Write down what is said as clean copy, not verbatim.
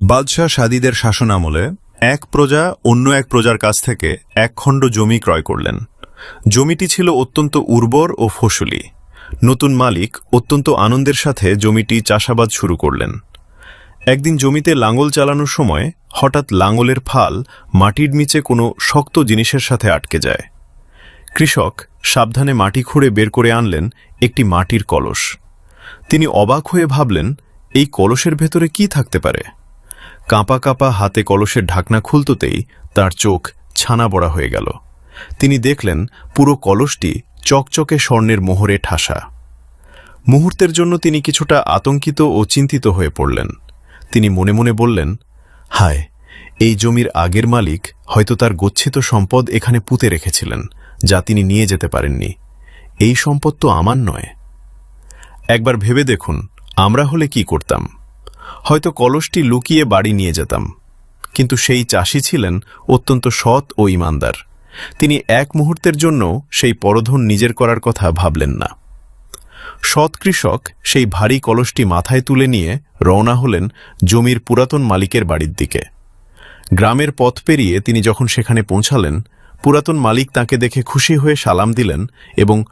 বাদশাহ সাদিদের শাসনামলে এক প্রজা অন্য এক প্রজার কাছ থেকে এক খণ্ড জমি ক্রয় করলেন। জমিটি ছিল অত্যন্ত উর্বর ও ফসলি। নতুন মালিক অত্যন্ত আনন্দের সাথে জমিটি চাষাবাদ শুরু করলেন। একদিন জমিতে লাঙল চালানোর সময় হঠাৎ লাঙলের ফাল মাটির নিচে কোনো শক্ত জিনিসের সাথে আটকে যায়। কৃষক সাবধানে মাটি খুঁড়ে বের করে আনলেন একটি মাটির কলস। তিনি অবাক হয়ে ভাবলেন, এই কলসের ভেতরে কি থাকতে পারে? কাঁপা কাঁপা হাতে কলসের ঢাকনা খুলতেই তার চোখ ছানা বড়া হয়ে গেল। তিনি দেখলেন পুরো কলসটি চকচকে স্বর্ণের মোহরে ঠাসা। মুহূর্তের জন্য তিনি কিছুটা আতঙ্কিত ও চিন্তিত হয়ে পড়লেন। তিনি মনে মনে বললেন, হায়, এই জমির আগের মালিক হয়তো তার গচ্ছিত সম্পদ এখানে পুঁতে রেখেছিলেন, যা তিনি নিয়ে যেতে পারেননি। এই সম্পদ তো আমার নয়। একবার ভেবে দেখুন, আমরা হলে কি করতাম? হয়তো কলসটি লুকিয়ে বাড়ি নিয়ে যেতাম। কিন্তু সেই চাষি ছিলেন অত্যন্ত সৎ ও ঈমানদার। তিনি এক মুহূর্তের জন্য সেই পরধন নিজের করার কথা ভাবলেন না। সৎ কৃষক সেই ভারী কলসটি মাথায় তুলে নিয়ে রওনা হলেন জমির পুরাতন মালিকের বাড়ির দিকে। গ্রামের পথ পেরিয়ে তিনি যখন সেখানে পৌঁছালেন, পুরাতন মালিক তাকে দেখে খুশি হয়ে সালাম দিলেন এবং